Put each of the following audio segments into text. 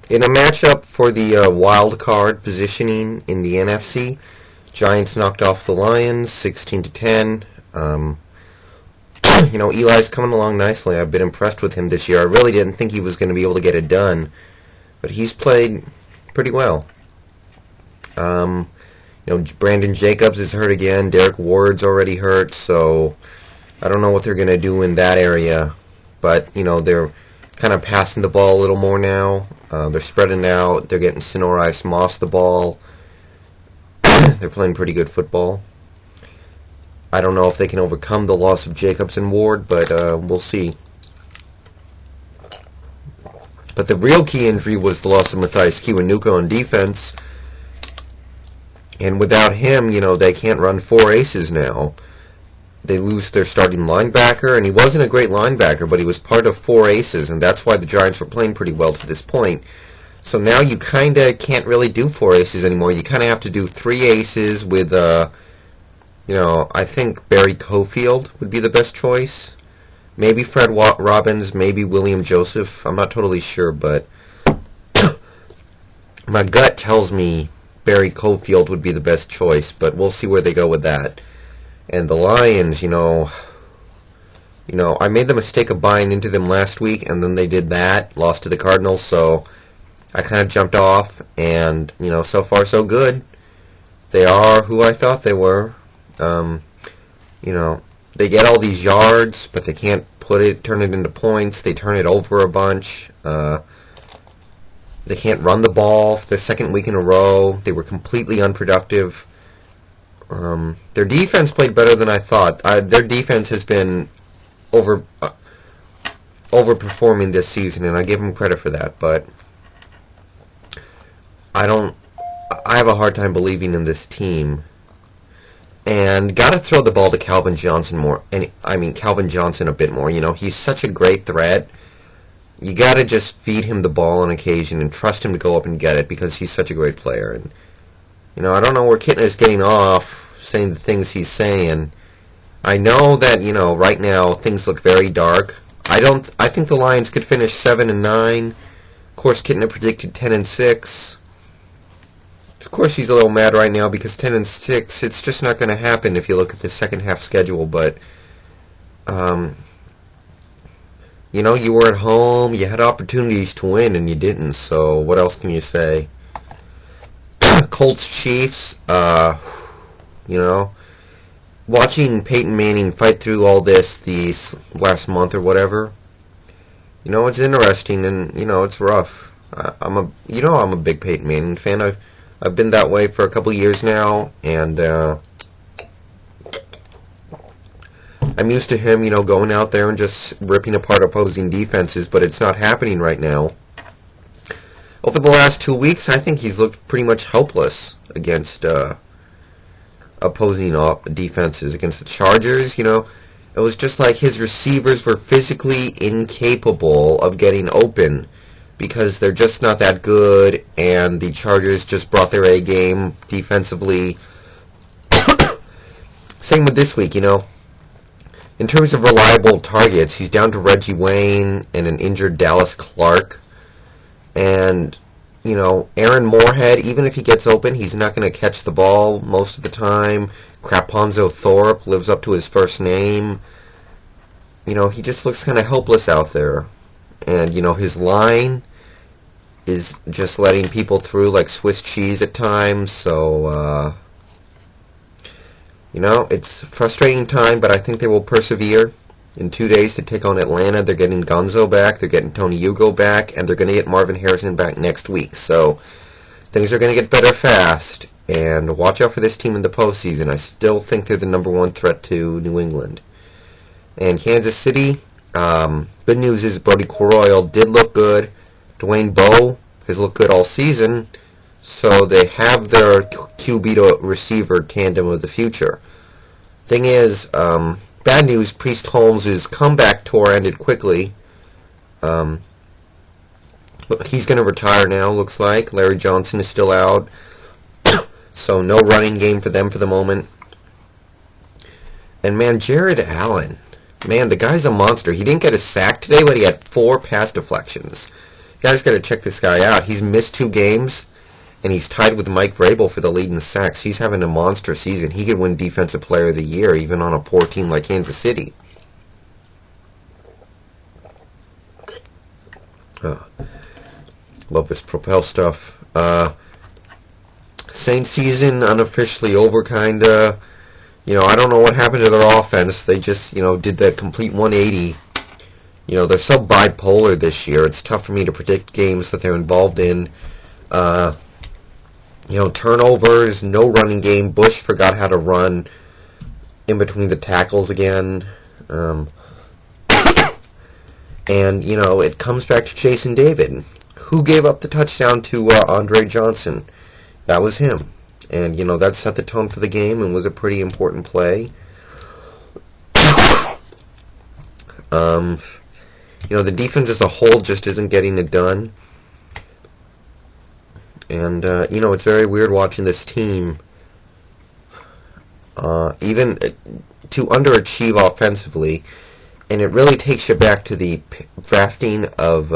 In a matchup for the wild card positioning in the NFC, Giants knocked off the Lions 16-10. Eli's coming along nicely. I've been impressed with him this year. I really didn't think he was going to be able to get it done, but he's played pretty well. Brandon Jacobs is hurt again. Derek Ward's already hurt, so I don't know what they're going to do in that area. But, they're kind of passing the ball a little more now. They're spreading out. They're getting Sonorise Moss the ball. They're playing pretty good football. I don't know if they can overcome the loss of Jacobs and Ward, but we'll see. But the real key injury was the loss of Matthias Kiwanuka on defense. And without him, they can't run four aces now. They lose their starting linebacker, and he wasn't a great linebacker, but he was part of four aces, and that's why the Giants were playing pretty well to this point. So now you kind of can't really do four aces anymore. You kind of have to do three aces with, I think Barry Cofield would be the best choice. Maybe Fred Robbins, maybe William Joseph. I'm not totally sure, but my gut tells me Barry Cofield would be the best choice, but we'll see where they go with that. And the Lions, I made the mistake of buying into them last week, and then they did that, lost to the Cardinals, so I kind of jumped off, and, so far so good. They are who I thought they were. They get all these yards, but they can't turn it into points. They turn it over a bunch. They can't run the ball for the second week in a row. They were completely unproductive. Their defense played better than I thought. Their defense has been overperforming this season, and I give them credit for that. But I have a hard time believing in this team. And got to throw the ball to Calvin Johnson more. Calvin Johnson a bit more. He's such a great threat. You got to just feed him the ball on occasion and trust him to go up and get it because he's such a great player. And I don't know where Kitten is getting off saying the things he's saying. I know that, right now things look very dark. I think the Lions could finish 7-9. Of course, Kitten predicted 10-6. Of course, he's a little mad right now because 10-6, it's just not going to happen if you look at the second half schedule. But, you were at home, you had opportunities to win, and you didn't. So what else can you say? Colts Chiefs, watching Peyton Manning fight through all this these last month or whatever, it's interesting and, it's rough. I'm a big Peyton Manning fan. I've been that way for a couple years now, and I'm used to him, going out there and just ripping apart opposing defenses, but it's not happening right now. Over the last 2 weeks, I think he's looked pretty much helpless against opposing defenses. Against the Chargers, it was just like his receivers were physically incapable of getting open because they're just not that good, and the Chargers just brought their A game defensively. Same with this week, In terms of reliable targets, he's down to Reggie Wayne and an injured Dallas Clark. And, Aaron Moorhead, even if he gets open, he's not going to catch the ball most of the time. Craponzo Thorpe lives up to his first name. He just looks kind of helpless out there. And, his line is just letting people through like Swiss cheese at times. So, it's a frustrating time, but I think they will persevere. In 2 days to take on Atlanta, they're getting Gonzo back, they're getting Tony Hugo back, and they're going to get Marvin Harrison back next week. So things are going to get better fast, and watch out for this team in the postseason. I still think they're the number one threat to New England. And Kansas City, good news is Brody Coroyle did look good. Dwayne Bowe has looked good all season, so they have their QB to receiver tandem of the future. Thing is, bad news, Priest Holmes' comeback tour ended quickly. He's going to retire now, looks like. Larry Johnson is still out. So no running game for them for the moment. And man, Jared Allen. Man, the guy's a monster. He didn't get a sack today, but he had 4 pass deflections. guys got to check this guy out. He's missed 2 games, and he's tied with Mike Vrabel for the lead in sacks. He's having a monster season. He could win Defensive Player of the Year, even on a poor team like Kansas City. Love this Propel stuff. Saints season unofficially over, kinda. I don't know what happened to their offense. They just, did the complete 180. They're so bipolar this year. It's tough for me to predict games that they're involved in. Turnovers, no running game. Bush forgot how to run in between the tackles again. And, it comes back to Jason David. Who gave up the touchdown to Andre Johnson? That was him. And, that set the tone for the game and was a pretty important play. The defense as a whole just isn't getting it done. And, it's very weird watching this team even to underachieve offensively. And it really takes you back to the drafting of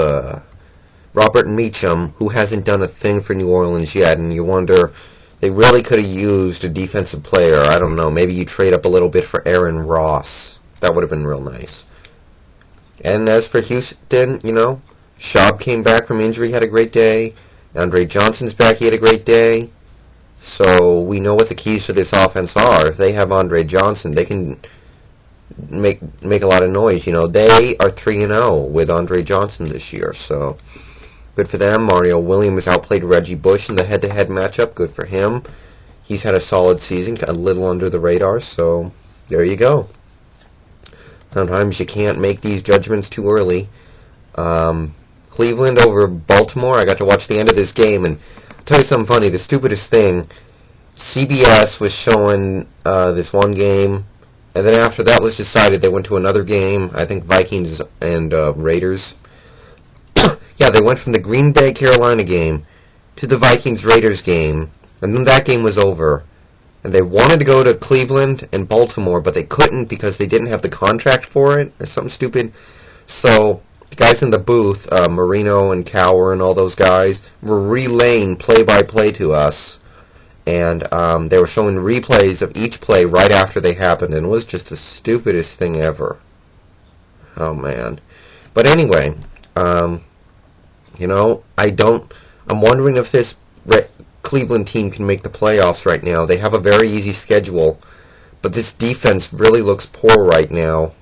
Robert Meacham, who hasn't done a thing for New Orleans yet. And you wonder, they really could have used a defensive player. I don't know, maybe you trade up a little bit for Aaron Ross. That would have been real nice. And as for Houston, Schaub came back from injury, had a great day. Andre Johnson's back, he had a great day. So we know what the keys to this offense are. If they have Andre Johnson, they can make a lot of noise. They are 3-0 with Andre Johnson this year. So good for them. Mario Williams outplayed Reggie Bush in the head-to-head matchup. Good for him. He's had a solid season, a little under the radar. So there you go. Sometimes you can't make these judgments too early. Cleveland over Baltimore. I got to watch the end of this game, and I'll tell you something funny. The stupidest thing, CBS was showing this one game, and then after that was decided, they went to another game. I think Vikings and Raiders. Yeah, they went from the Green Bay Carolina game to the Vikings-Raiders game, and then that game was over. And they wanted to go to Cleveland and Baltimore, but they couldn't because they didn't have the contract for it, or something stupid. So the guys in the booth, Marino and Cower and all those guys, were relaying play-by-play to us. And they were showing replays of each play right after they happened, and it was just the stupidest thing ever. Oh, man. But anyway, I'm wondering if this Cleveland team can make the playoffs right now. They have a very easy schedule, but this defense really looks poor right now.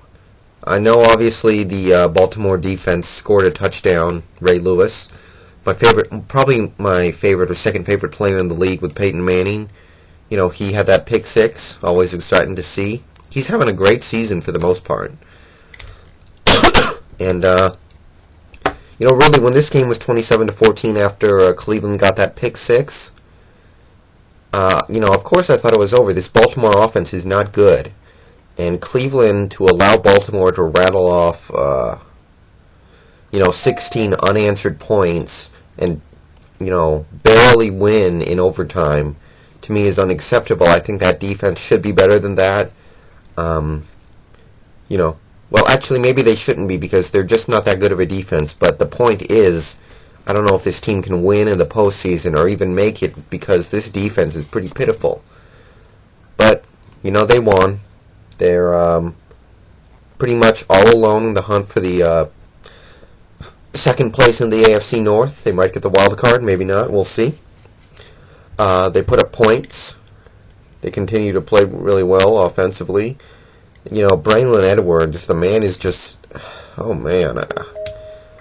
I know obviously the Baltimore defense scored a touchdown, Ray Lewis. Probably my favorite or second favorite player in the league with Peyton Manning. He had that pick six, always exciting to see. He's having a great season for the most part. And really, when this game was 27-14 after Cleveland got that pick six, of course I thought it was over. This Baltimore offense is not good. And Cleveland, to allow Baltimore to rattle off, 16 unanswered points and, barely win in overtime, to me is unacceptable. I think that defense should be better than that. Well, actually, maybe they shouldn't be because they're just not that good of a defense. But the point is, I don't know if this team can win in the postseason or even make it because this defense is pretty pitiful. But, they won. They're pretty much all alone in the hunt for the second place in the AFC North. They might get the wild card, maybe not. We'll see. They put up points. They continue to play really well offensively. Braylon Edwards, the man is just, oh man.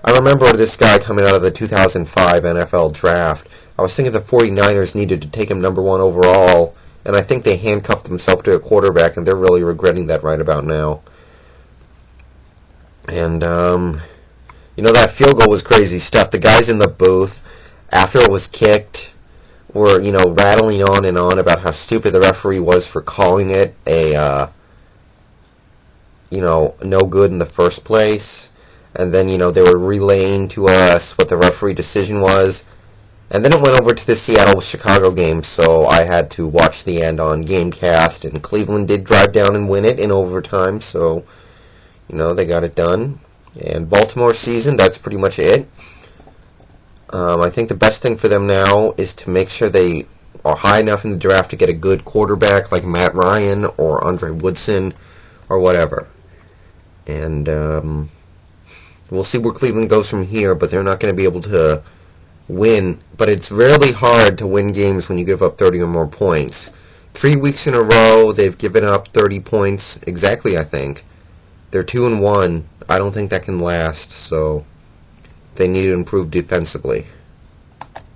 I remember this guy coming out of the 2005 NFL draft. I was thinking the 49ers needed to take him number 1 overall, and I think they handcuffed themselves to a quarterback, and they're really regretting that right about now. And, that field goal was crazy stuff. The guys in the booth, after it was kicked, were, rattling on and on about how stupid the referee was for calling it a, no good in the first place. And then, they were relaying to us what the referee decision was. And then it went over to the Seattle-Chicago game, so I had to watch the end on Gamecast. And Cleveland did drive down and win it in overtime, so, they got it done. And Baltimore season, that's pretty much it. I think the best thing for them now is to make sure they are high enough in the draft to get a good quarterback like Matt Ryan or Andre Woodson or whatever. And we'll see where Cleveland goes from here, but they're not going to be able to win. But it's really hard to win games when you give up 30 or more points. 3 weeks in a row, they've given up 30 points exactly, I think. They're 2-1. I don't think that can last, so they need to improve defensively.